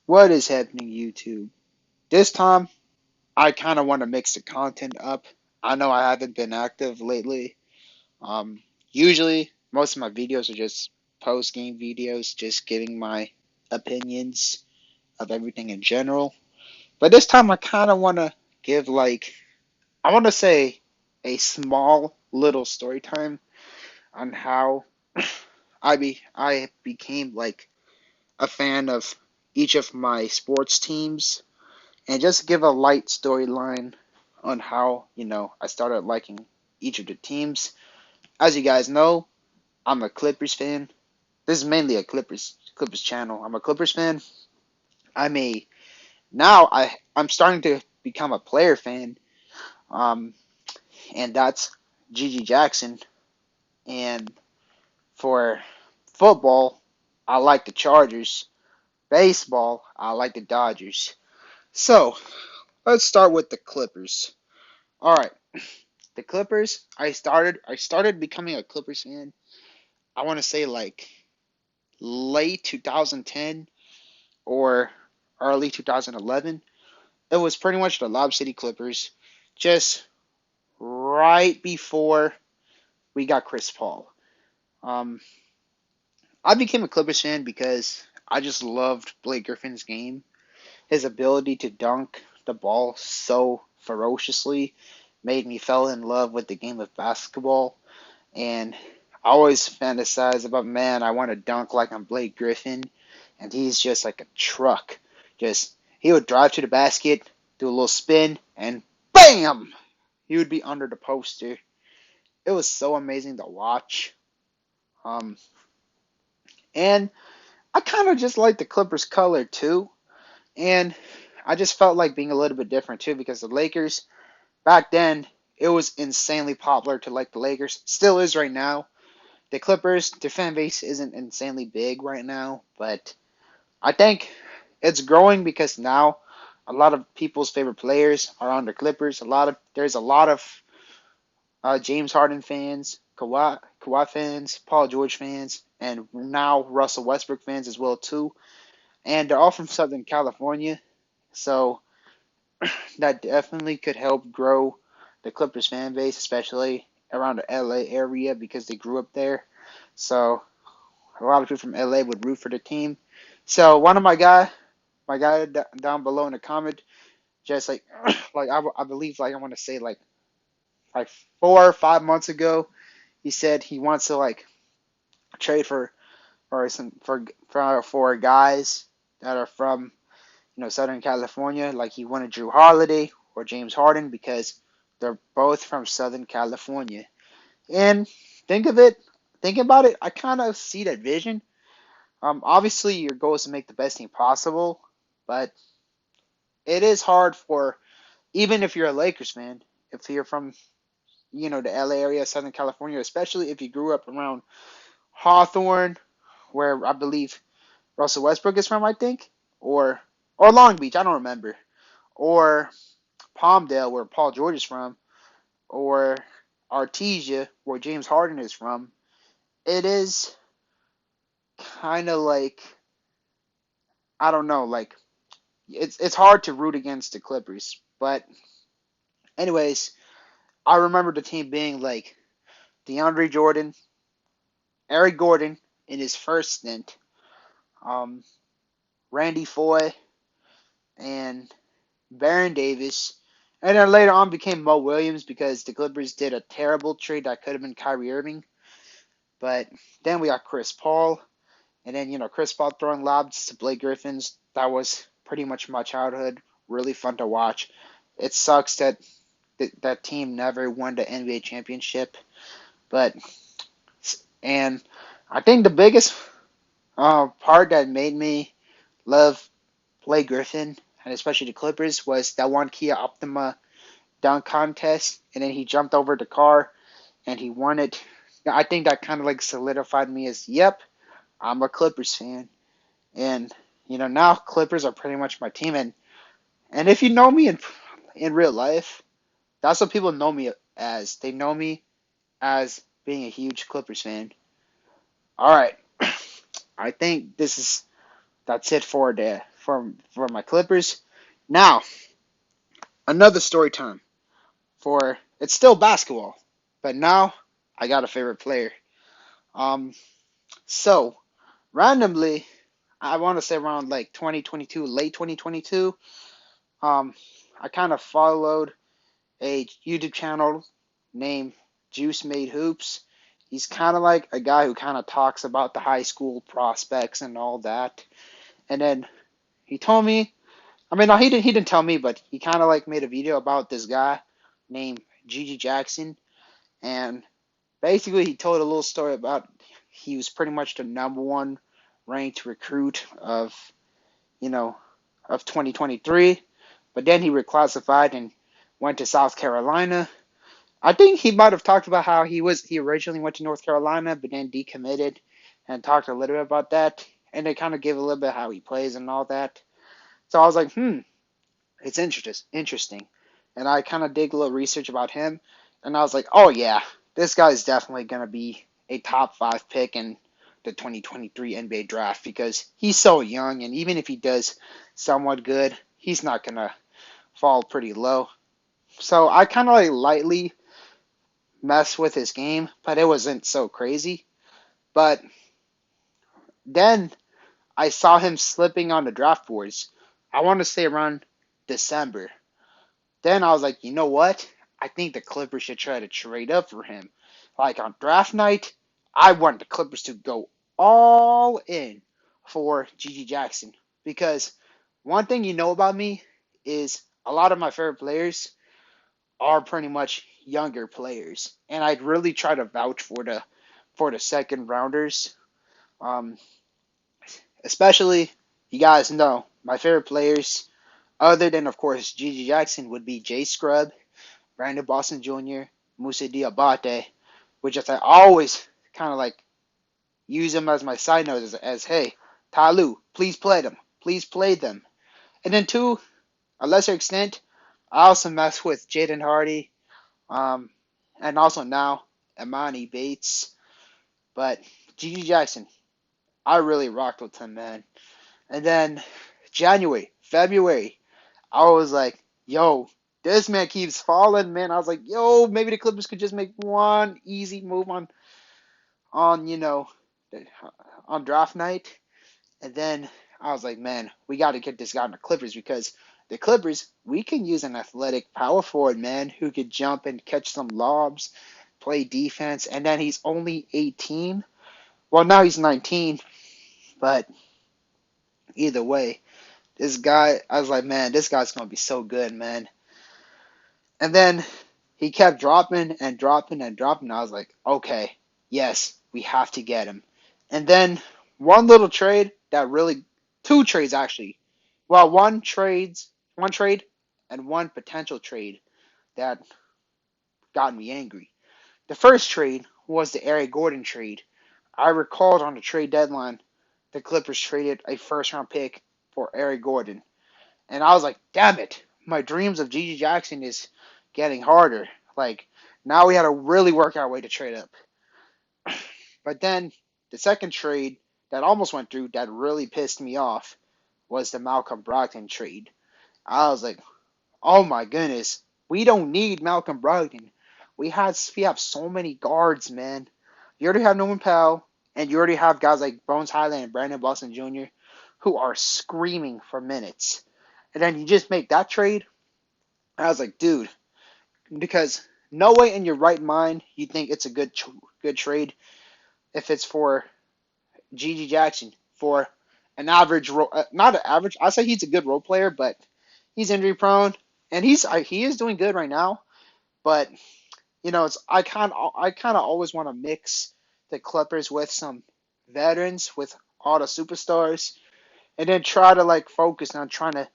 What is happening, YouTube? This time, I kind of want to mix the content up. I know I haven't been active lately. Um, Usually, most of my videos are just post game videos, just giving my opinions of everything in general. But this time, I kind of want to give, I want to say a small little story time on how I became like a fan of each of my sports teams, and just give a light storyline on how, I started liking each of the teams. As you guys know, I'm a Clippers fan. This is mainly a Clippers channel. I'm a Clippers fan. I'm a now I'm starting to become a player fan. Um, and that's Gigi Jackson. And for football, I like the Chargers. Baseball, I like the Dodgers. So let's start with the Clippers. All right, the Clippers. I started becoming a Clippers fan. I want to say like late 2010 or early 2011. It was pretty much the Lob City Clippers, just right before we got Chris Paul. Um, I became a Clippers fan because I just loved Blake Griffin's game. His ability to dunk the ball so ferociously made me fall in love with the game of basketball. And I always fantasize about, man, I want to dunk like I'm Blake Griffin. And he's just like a truck. He would drive to the basket, do a little spin, and BAM! He would be under the poster. It was so amazing to watch. Um, and I kind of just like the Clippers color too. And I just felt like being a little bit different too because the Lakers, back then, it was insanely popular to like the Lakers. Still is right now. The Clippers, their fan base isn't insanely big right now, but I think it's growing because now a lot of people's favorite players are on the Clippers. There's a lot of James Harden fans, Kawhi fans, Paul George fans, and now Russell Westbrook fans as well too. And they're all from Southern California, so that definitely could help grow the Clippers fan base, especially around the LA area because they grew up there. So a lot of people from LA would root for the team. So one of my guy down below in the comment, just like I believe I want to say like 4 or 5 months ago, he said he wants to like trade for guys that are from Southern California. Like he wanted Drew Holiday or James Harden because they're both from Southern California. And think of it, think about it. I kind of see that vision. Obviously, your goal is to make the best team possible, but it is hard for even if you're a Lakers fan, if you're from the LA area, Southern California, especially if you grew up around Hawthorne, where I believe Russell Westbrook is from, I think, or Long Beach, I don't remember, or Palmdale, where Paul George is from, or Artesia, where James Harden is from. It is kind of like I don't know, like it's hard to root against the Clippers, but anyways, I remember the team being like DeAndre Jordan, Eric Gordon in his first stint, um, Randy Foye, and Baron Davis. And then later on became Mo Williams because the Clippers did a terrible trade that could have been Kyrie Irving. But then we got Chris Paul. And then, Chris Paul throwing lobs to Blake Griffins. That was pretty much my childhood. Really fun to watch. It sucks that that team never won the NBA championship. But, and I think the biggest part that made me love Blake Griffin, and especially the Clippers, was that one Kia Optima dunk contest, and then he jumped over the car and he won it. I think that kind of like solidified me as, yep, I'm a Clippers fan, and now Clippers are pretty much my team. And if you know me in real life, that's what people know me as. They know me as being a huge Clippers fan. All right, I think that's it for the for my Clippers. Now, another story time for it's still basketball, but now I got a favorite player. Um, so randomly, I want to say around like 2022, late 2022. Um, I kind of followed a YouTube channel named Juice Made Hoops. He's kind of like a guy who kind of talks about the high school prospects and all that. And then he told me, I mean, no, he didn't tell me, but he kind of like made a video about this guy named Gigi Jackson, and basically he told a little story about he was pretty much the number one ranked recruit of you know of 2023, but then he reclassified and went to South Carolina. I think he might have talked about how he originally went to North Carolina, but then decommitted, and talked a little bit about that, and they kind of gave a little bit how he plays and all that. So I was like, it's interesting. And I kind of did a little research about him, and I was like, oh yeah, this guy is definitely going to be a top five pick in the 2023 NBA draft because he's so young, and even if he does somewhat good, he's not going to fall pretty low. So I kind of like lightly messed with his game, but it wasn't so crazy. But then I saw him slipping on the draft boards. I want to say around December. Then I was like, you know what? I think the Clippers should try to trade up for him. Like on draft night, I want the Clippers to go all in for Gigi Jackson because one thing you know about me is a lot of my favorite players are pretty much younger players, and I'd really try to vouch for the second rounders. Um, Especially you guys know my favorite players, other than of course Gigi Jackson, would be Jay Scrub, Brandon Boston Jr., Musa Diabate, which is I always kind of like use them as my side note as hey, Tyloo, please play them. Please play them. And then to a lesser extent, I also mess with Jaden Hardy, um, and also now Amani Bates. But Gigi Jackson, I really rocked with him, man. And then January, February, I was like, yo, this man keeps falling, man. I was like, yo, maybe the Clippers could just make one easy move on on draft night. And then I was like, man, we got to get this guy in the Clippers because the Clippers, we can use an athletic power forward, man, who could jump and catch some lobs, play defense. And then he's only 18. Well, now he's 19, but either way, this guy, I was like, man, this guy's going to be so good, man. And then he kept dropping and dropping and dropping. I was like, okay, yes, we have to get him. And then one little trade that really, two trades actually. Well, one trade and one potential trade that got me angry. The first trade was the Eric Gordon trade. I recalled on the trade deadline, the Clippers traded a first round pick for Eric Gordon. And I was like, damn it, my dreams of Gigi Jackson is getting harder. Like, now we had to really work our way to trade up. But then the second trade that almost went through that really pissed me off was the Malcolm Brogdon trade. I was like, oh my goodness, we don't need Malcolm Brogdon. We have so many guards, man. You already have Norman Powell, and you already have guys like Bones Highland and Brandon Boston Jr. who are screaming for minutes. And then you just make that trade. I was like, dude, because no way in your right mind you think it's a good trade if it's for Gigi Jackson for an average not an average. I say he's a good role player, but he's injury prone and he is doing good right now. But it's I kind of always want to mix the Clippers with some veterans with all the superstars, and then try to like focus on trying to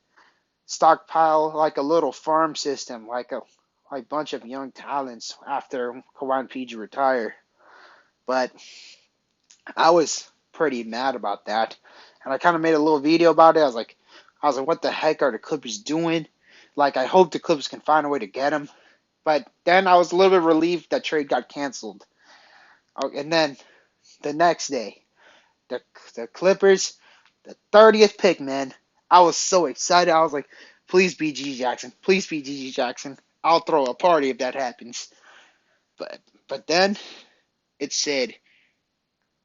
stockpile like a little farm system, like a bunch of young talents after Kawhi and PG retire. But I was pretty mad about that, and I kind of made a little video about it. I was like, what the heck are the Clippers doing? Like, I hope the Clippers can find a way to get him. But then I was a little bit relieved that trade got canceled. And then the next day, the Clippers, the 30th pick, man. I was so excited. I was like, please be Gigi Jackson. Please be Gigi Jackson. I'll throw a party if that happens. But then it said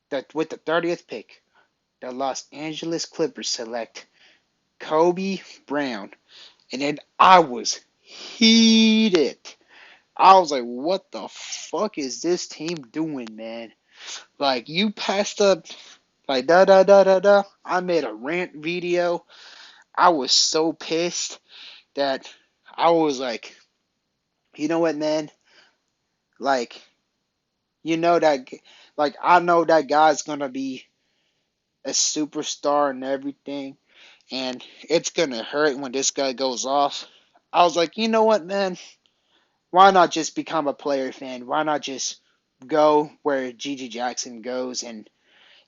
that with the 30th pick, the Los Angeles Clippers select Kobe Brown. And then I was heated. I was like, what the fuck is this team doing, man? Like, you passed up, like, da da da da da. I made a rant video. I was so pissed that I was like, you know what, man? Like, you know that, like, I know that guy's gonna be a superstar and everything, and it's gonna hurt when this guy goes off. I was like, you know what, man? Why not just become a player fan? Why not just go where Gigi Jackson goes and,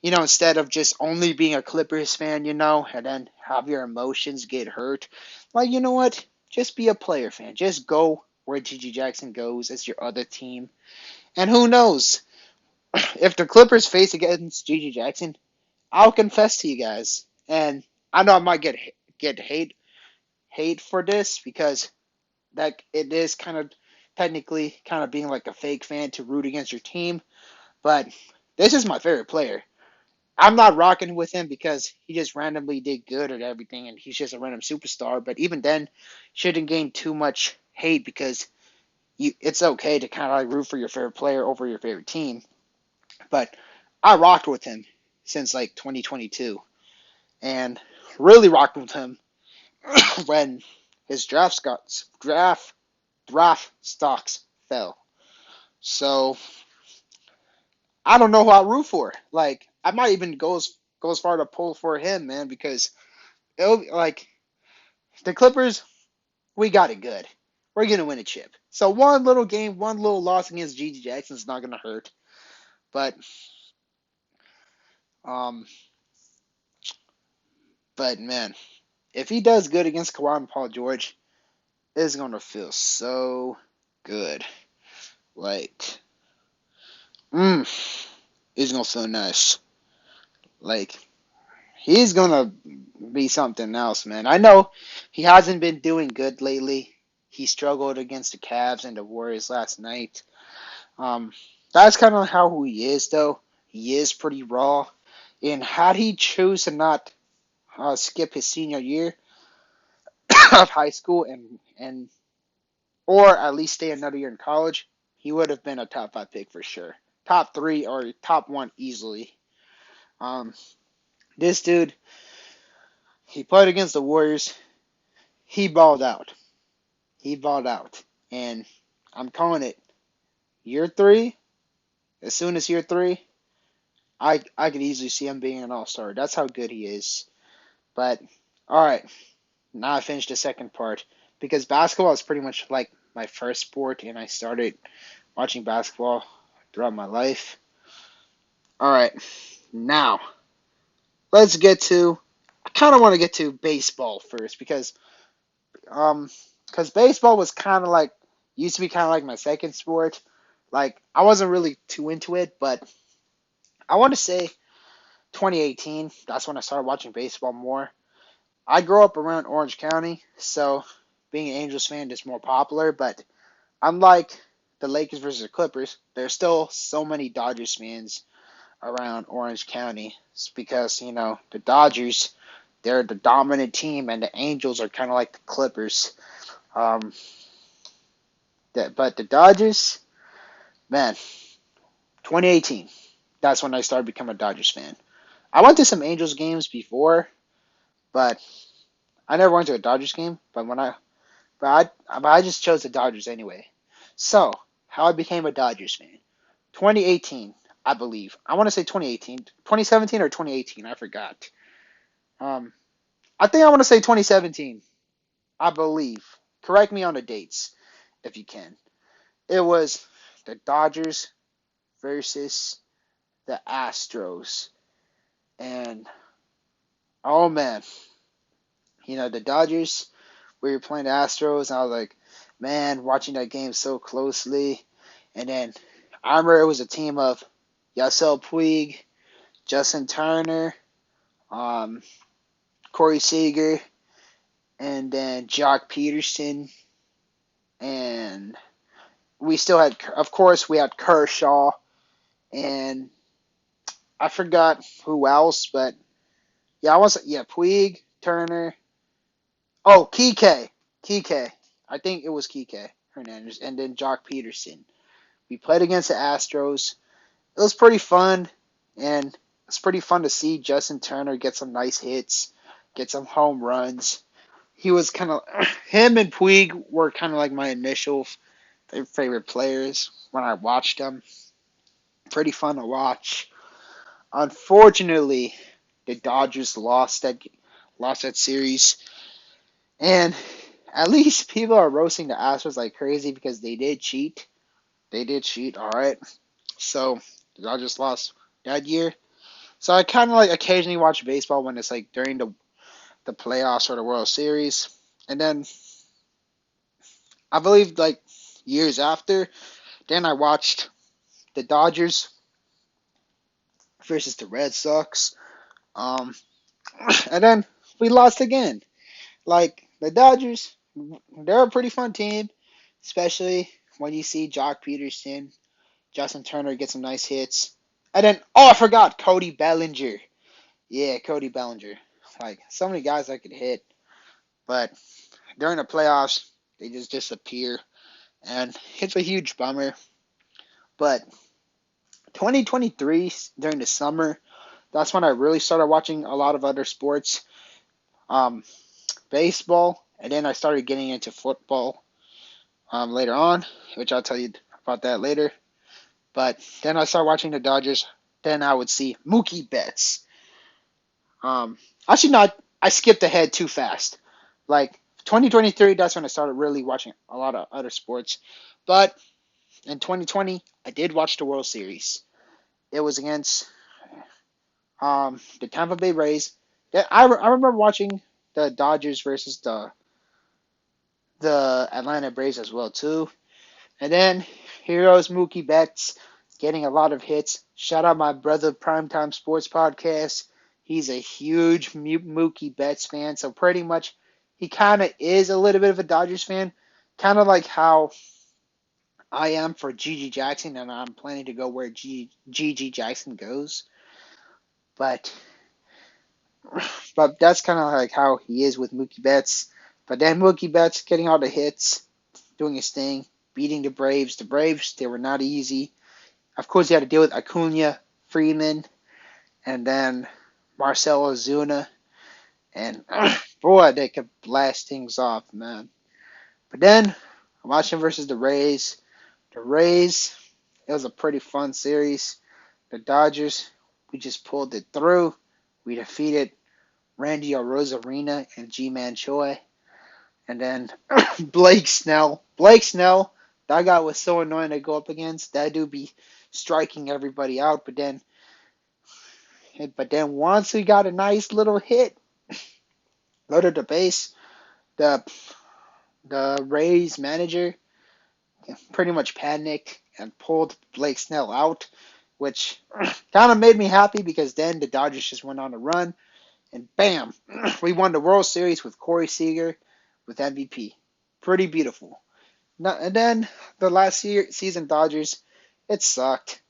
instead of just only being a Clippers fan, and then have your emotions get hurt, like, you know what? Just be a player fan. Just go where Gigi Jackson goes as your other team. And who knows? If the Clippers face against Gigi Jackson, I'll confess to you guys. And I know I might get hate for this because that it is kind of technically kind of being like a fake fan to root against your team, but this is my favorite player. I'm not rocking with him because he just randomly did good at everything and he's just a random superstar. But even then, shouldn't gain too much hate because it's okay to kind of like root for your favorite player over your favorite team. But I rocked with him since like 2022 and really rocked with him when his draft stocks fell. So I don't know who I root for. Like I might even go as far to pull for him, man, because like the Clippers, we got it good. We're gonna win a chip. So one little game, one little loss against Gigi Jackson is not gonna hurt. But um, but man, if he does good against Kawhi and Paul George, it's gonna feel so good. Like, it's gonna feel nice. Like he's gonna be something else, man. I know he hasn't been doing good lately. He struggled against the Cavs and the Warriors last night. Um, that's kind of how he is, though. He is pretty raw. And had he choose to not skip his senior year of high school and or at least stay another year in college, he would have been a top 5 pick for sure. Top 3 or top 1 easily. Um, this dude, he played against the Warriors. He balled out. He balled out. And I'm calling it year 3. As soon as year 3, I could easily see him being an all-star. That's how good he is. But all right, now I finished the second part because basketball is pretty much like my first sport, and I started watching basketball throughout my life. All right, now let's get to. I kind of want to get to baseball first because baseball was kind of like used to be kind of like my second sport. Like I wasn't really too into it, but I want to say 2018. That's when I started watching baseball more. I grew up around Orange County, so being an Angels fan is more popular, but unlike the Lakers versus the Clippers, there's still so many Dodgers fans around Orange County. It's because, the Dodgers, they're the dominant team, and the Angels are kind of like the Clippers. Um, but the Dodgers, man, 2018, that's when I started becoming a Dodgers fan. I went to some Angels games before, but I never went to a Dodgers game. But I just chose the Dodgers anyway. So, how I became a Dodgers fan. 2018, I believe. I want to say 2018. 2017 or 2018, I forgot. Um, I think I want to say 2017, I believe. Correct me on the dates, if you can. It was the Dodgers versus the Astros. And, oh man, the Dodgers, we were playing the Astros, and I was like, man, watching that game so closely. And then I remember it was a team of Yasiel Puig, Justin Turner, um, Corey Seager, and then Jock Peterson, and we still had, of course, we had Kershaw, and I forgot who else, but yeah, Puig, Turner. Oh, Kike. I think it was Kike Hernandez, and then Jock Peterson. We played against the Astros. It was pretty fun, and it's pretty fun to see Justin Turner get some nice hits, get some home runs. He was kind of him and Puig were kind of like my initial favorite players when I watched them. Pretty fun to watch. Unfortunately, the Dodgers lost that series, and at least people are roasting the Astros like crazy because they did cheat. They did cheat, all right. So the Dodgers lost that year. So I kind of like occasionally watch baseball when it's like during the playoffs or the World Series, and then I believe like years after, then I watched the Dodgers versus the Red Sox. Um, and then we lost again. Like the Dodgers, they're a pretty fun team, especially when you see Jock Peterson, Justin Turner get some nice hits. And then, oh, I forgot Cody Bellinger. Yeah, Cody Bellinger. Like so many guys I could hit, but during the playoffs, they just disappear, and it's a huge bummer. But 2023 during the summer, that's when I really started watching a lot of other sports, um, baseball, and then I started getting into football later on, which I'll tell you about that later. But then I started watching the Dodgers. Then I would see Mookie Betts. Um, Actually, not. I skipped ahead too fast. Like 2023, that's when I started really watching a lot of other sports. But in 2020, I did watch the World Series. It was against the Tampa Bay Rays. Yeah, I remember watching the Dodgers versus the Atlanta Braves as well too. And then here goes Mookie Betts getting a lot of hits. Shout out my brother Primetime Sports Podcast. He's a huge Mookie Betts fan, so pretty much he kind of is a little bit of a Dodgers fan, kind of like how I am for Gigi Jackson, and I'm planning to go where Gigi Jackson goes. But that's kind of like how he is with Mookie Betts. But then Mookie Betts getting all the hits, doing his thing, beating the Braves. The Braves, they were not easy. Of course, you had to deal with Acuna, Freeman, and then Marcell Ozuna. And boy, they could blast things off, man. But then I'm watching versus the Rays. The Rays, it was a pretty fun series. The Dodgers, we just pulled it through. We defeated Randy Arozarena and G-Man Choi. And then Blake Snell. That guy was so annoying to go up against. That dude be striking everybody out. But then once we got a nice little hit, loaded the base, the Rays manager pretty much panicked and pulled Blake Snell out, which kind of made me happy because then the Dodgers just went on a run, and bam, we won the World Series with Corey Seager with MVP. Pretty beautiful. And then the last season Dodgers, it sucked.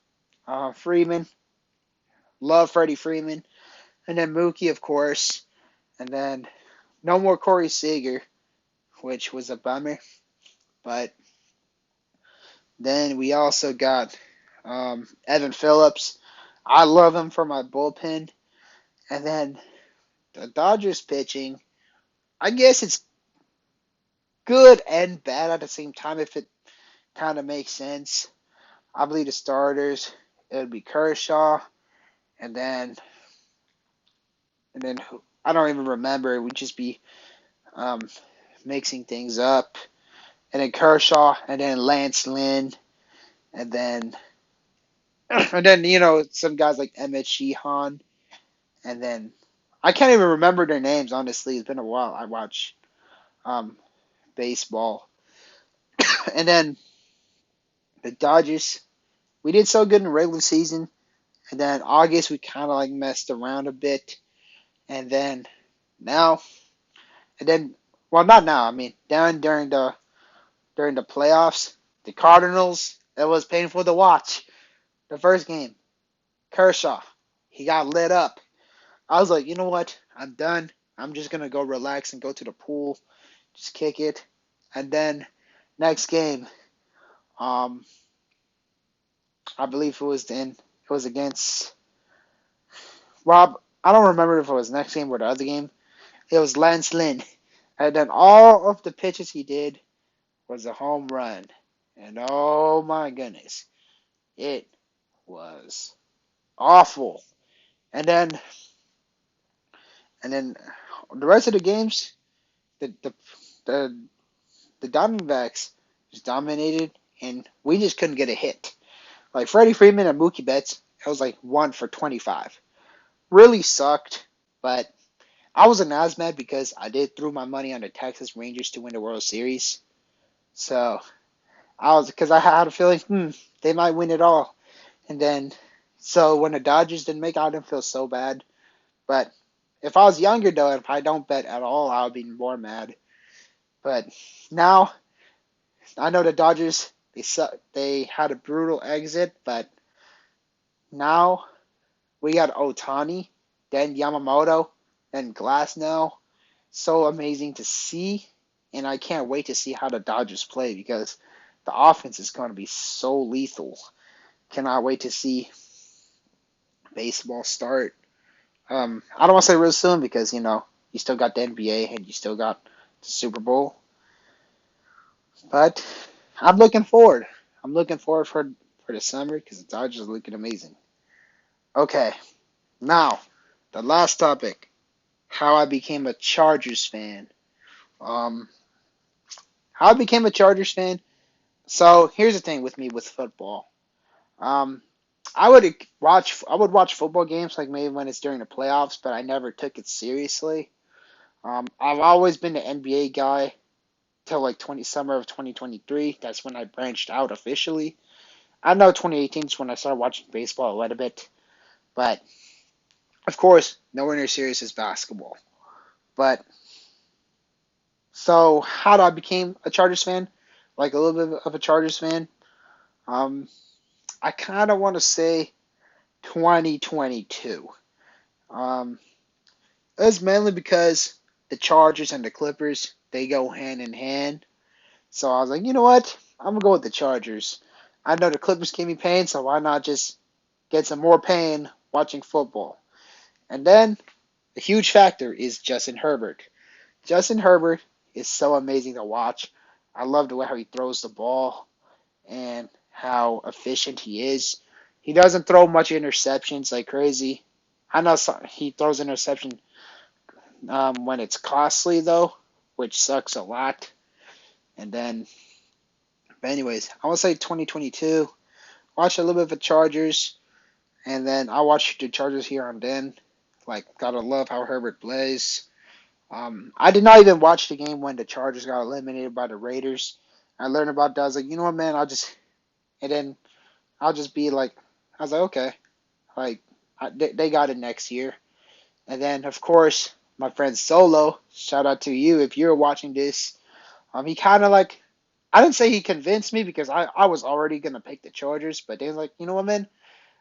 Freeman, love Freddie Freeman, and then Mookie, of course, and then no more Corey Seager, which was a bummer. But then we also got Evan Phillips. I love him for my bullpen. And then the Dodgers pitching, I guess it's good and bad at the same time if it kind of makes sense. I believe the starters, it would be Kershaw, and then I don't even remember. It would just be um, mixing things up. And then Kershaw, and then Lance Lynn, and then some guys like Emmett Sheehan, and then I can't even remember their names. Honestly, it's been a while. I watch um, baseball, and then the Dodgers. We did so good in the regular season, and then August we kind of like messed around a bit, and then Now and then, well, not now. I mean, down during the playoffs, the Cardinals. It was painful to watch. The first game, Kershaw, he got lit up. I was like, you know what? I'm done. I'm just gonna go relax and go to the pool, just kick it. And then next game, um, I believe it was against Rob. I don't remember if it was next game or the other game. It was Lance Lynn, and then all of the pitches he did was a home run. And oh my goodness, it was awful. And then and then the rest of the games, the the the, the Diamondbacks just dominated, and we just couldn't get a hit. Like Freddie Freeman and Mookie Betts, it was like 1 for 25. Really sucked, but I wasn't as mad because I did throw my money on the Texas Rangers to win the World Series. So because I had a feeling, they might win it all. And then, so when the Dodgers didn't make it, I didn't feel so bad. But if I was younger, though, if I don't bet at all, I would be more mad. But now, I know the Dodgers, they had a brutal exit, but now we got Otani, then Yamamoto, then Glass now. So amazing to see, and I can't wait to see how the Dodgers play because the offense is going to be so lethal. Cannot wait to see baseball start. I don't want to say real soon because you still got the NBA and you still got the Super Bowl, but I'm looking forward. I'm looking forward for the summer because the Dodgers are looking amazing. Okay, now the last topic: how I became a Chargers fan. Um, how I became a Chargers fan. So here's the thing with me with football. Um, I would watch football games like maybe when it's during the playoffs, but I never took it seriously. I've always been the NBA guy till like summer of 2023. That's when I branched out officially. I know 2018 is when I started watching baseball a little bit, but of course, nowhere near serious as basketball. But so how did I became a Chargers fan? Like a little bit of a Chargers fan. Um, I kind of want to say 2022. Um, it's mainly because the Chargers and the Clippers they go hand in hand. So I was like, you know what? I'm gonna go with the Chargers. I know the Clippers gave me pain, so why not just get some more pain watching football? And then a huge factor is Justin Herbert. Justin Herbert is so amazing to watch. I love the way how he throws the ball and how efficient he is. He doesn't throw much interceptions like crazy. I know he throws interception when it's costly though, which sucks a lot. And then, but anyways, I want to say 2022. Watch a little bit of the Chargers, and then I watch the Chargers here and then. Like, gotta love how Herbert plays. I did not even watch the game when the Chargers got eliminated by the Raiders. I learned about that. I was like, you know what, man? And then I'll just be like, I was like, okay, like they got it next year. And then, of course, my friend Solo, shout out to you if you're watching this. He kind of like, I didn't say he convinced me because I was already gonna pick the Chargers, but they was like, you know what, man?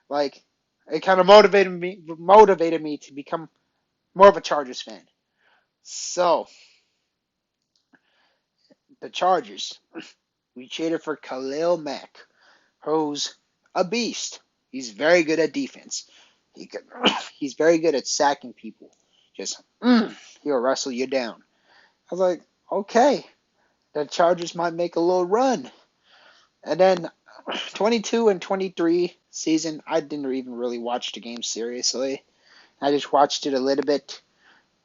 Like, it kind of motivated me to become more of a Chargers fan. So the Chargers, we traded for Khalil Mack, who's a beast. He's very good at defense. He could, he's very good at sacking people. Just he'll wrestle you down. I was like, okay, the Chargers might make a little run. And then 22 and 23 season, I didn't even really watch the game seriously. I just watched it a little bit.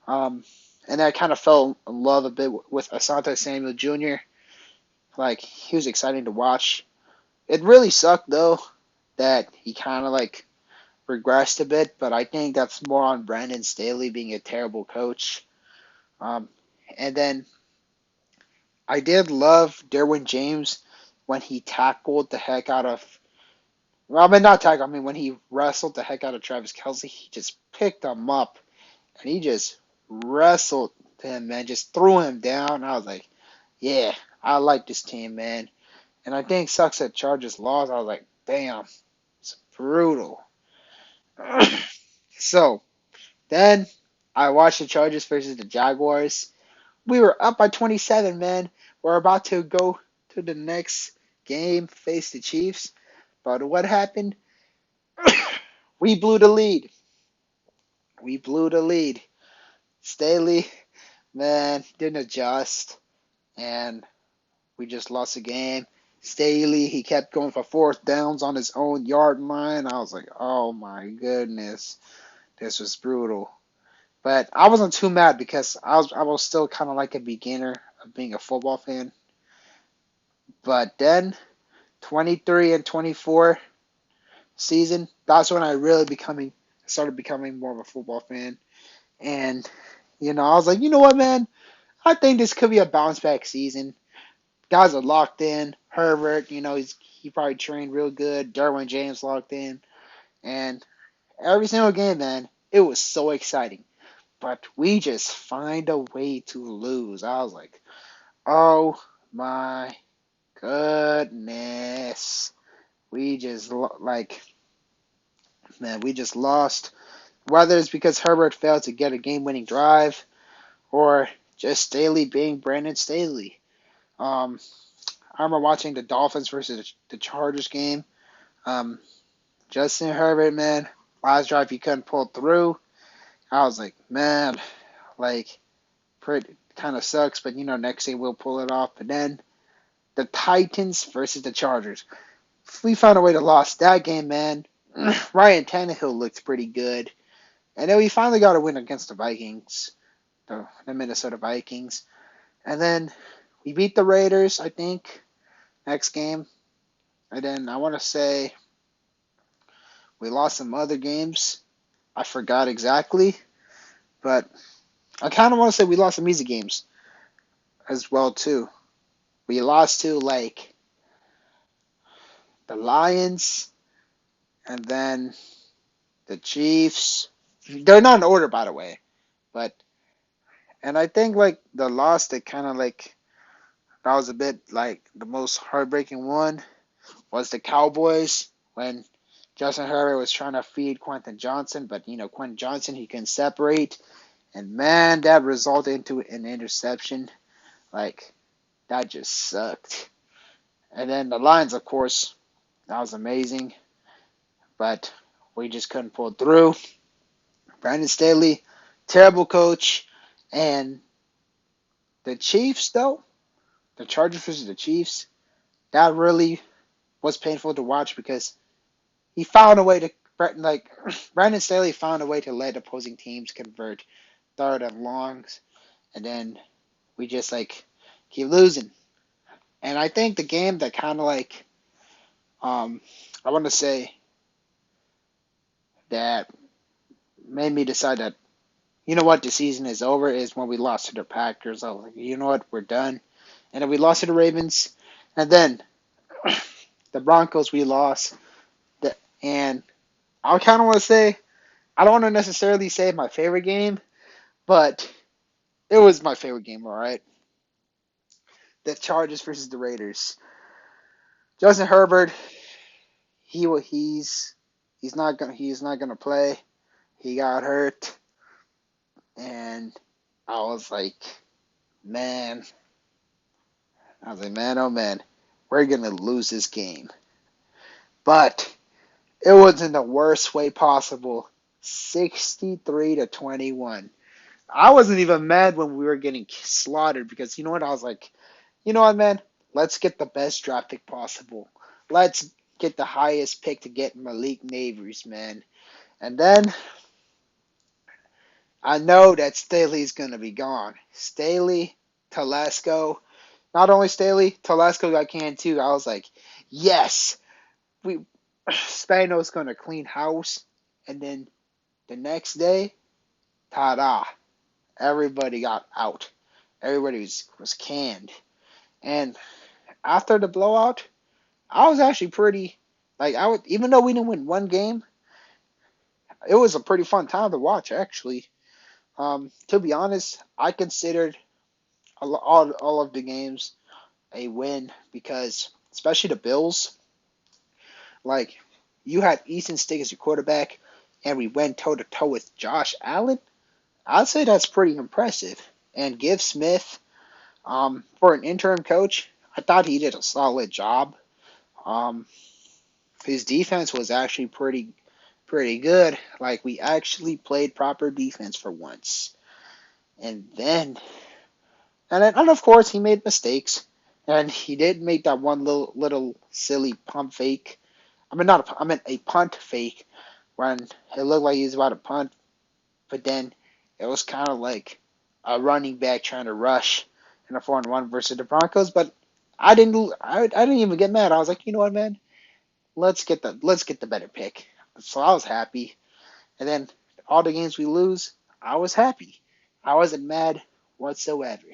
Um, and I kind of fell in love a bit with Asante Samuel Jr. Like, he was exciting to watch. It really sucked, though, that he kind of, like, regressed a bit, but I think that's more on Brandon Staley being a terrible coach. Um, and then I did love Derwin James when he tackled the heck out of, well, I mean, not tackle, I mean, when he wrestled the heck out of Travis Kelce, he just picked him up and he just wrestled him, man. Just threw him down. I was like, yeah, I like this team, man. And I think sucks that Chargers lost. I was like, damn, it's brutal. So then I watched the Chargers versus the Jaguars. We were up by 27, man. We're about to go to the next game, face the Chiefs. But what happened? We blew the lead. We blew the lead. Staley, man, didn't adjust, and we just lost the game. Staley, he kept going for fourth downs on his own yard line. I was like, oh my goodness, this was brutal. But I wasn't too mad because I was still kind of like a beginner of being a football fan. But then 23 and 24 season, that's when I really started becoming more of a football fan. And I was like, you know what, man? I think this could be a bounce back season. Guys are locked in. Herbert, he probably trained real good. Derwin James locked in, and every single game, man, it was so exciting. But we just find a way to lose. I was like, oh my goodness, we just man, we just lost. Whether it's because Herbert failed to get a game-winning drive, or just Staley being Brandon Staley. Um, I remember watching the Dolphins versus the Chargers game. Um, Justin Herbert, man, last drive he couldn't pull through. I was like, man, like, pretty kind of sucks, but next day we'll pull it off. But then the Titans versus the Chargers. We found a way to lose that game, man. Ryan Tannehill looked pretty good. And then we finally got a win against the Vikings, the Minnesota Vikings. And then we beat the Raiders, I think, next game. And then I want to say we lost some other games. I forgot exactly. But I kind of want to say we lost some easy games as well, too. We lost to, like, the Lions and then the Chiefs. They're not in order, by the way. But, and I think, like, the loss that kind of, like, that was a bit, like, the most heartbreaking one was the Cowboys when Justin Herbert was trying to feed Quentin Johnson, but Quentin Johnson he couldn't separate, and man, that resulted into an interception. Like that just sucked. And then the Lions, of course, that was amazing, but we just couldn't pull through. Brandon Staley, terrible coach, and the Chiefs though, the Chargers versus the Chiefs, that really was painful to watch because he found a way to like Brandon Staley found a way to let opposing teams convert third and longs, and then we just like keep losing. And I think the game that kind of like I want to say that made me decide that the season is over is when we lost to the Packers. I was like, you know what, we're done. And then we lost to the Ravens, and then the Broncos we lost. And I kind of want to say I don't want to necessarily say my favorite game, but it was my favorite game. All right, the Chargers versus the Raiders. Justin Herbert, he's not gonna play. He got hurt, and I was like, man, man, oh man, we're gonna lose this game. But it was in the worst way possible, 63-21. I wasn't even mad when we were getting slaughtered because you know what? I was like, you know what, man? Let's get the best draft pick possible. Let's get the highest pick to get Malik Nabers, man. And then I know that Staley's going to be gone. Staley, Telesco. Not only Staley, Telesco got canned too. I was like, yes, we Spano's going to clean house. And then the next day, ta-da, everybody got out. Everybody was canned. And after the blowout, I was actually pretty even though we didn't win one game, it was a pretty fun time to watch actually. To be honest, I considered all of the games a win because, especially the Bills, like you had Easton Stick as your quarterback, and we went toe to toe with Josh Allen. I'd say that's pretty impressive. And Give Smith, for an interim coach, I thought he did a solid job. Um, his defense was actually pretty good. Like we actually played proper defense for once. And then and of course he made mistakes. And he did make that one little silly pump fake. I mean not a, I meant a punt fake when it looked like he was about to punt, but then it was kind of like a running back trying to rush in a 4-on-1 versus the Broncos. But I didn't even get mad. I was like, you know what, man, let's get the better pick. So I was happy. And then all the games we lose, I was happy. I wasn't mad whatsoever.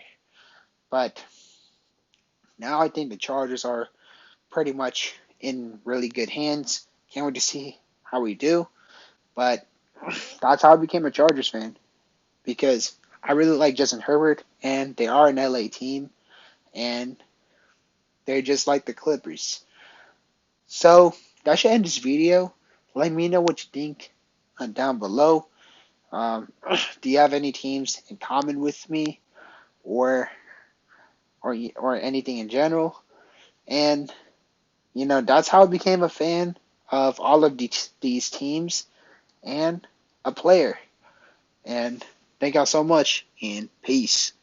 But now I think the Chargers are pretty much in really good hands. Can't wait to see how we do. But that's how I became a Chargers fan because I really like Justin Herbert, and they are an LA team, and they're just like the Clippers. So that should end this video. Let me know what you think down below. Um, do you have any teams in common with me, or or anything in general? And that's how I became a fan of all of these teams and a player. And thank y'all so much, and peace.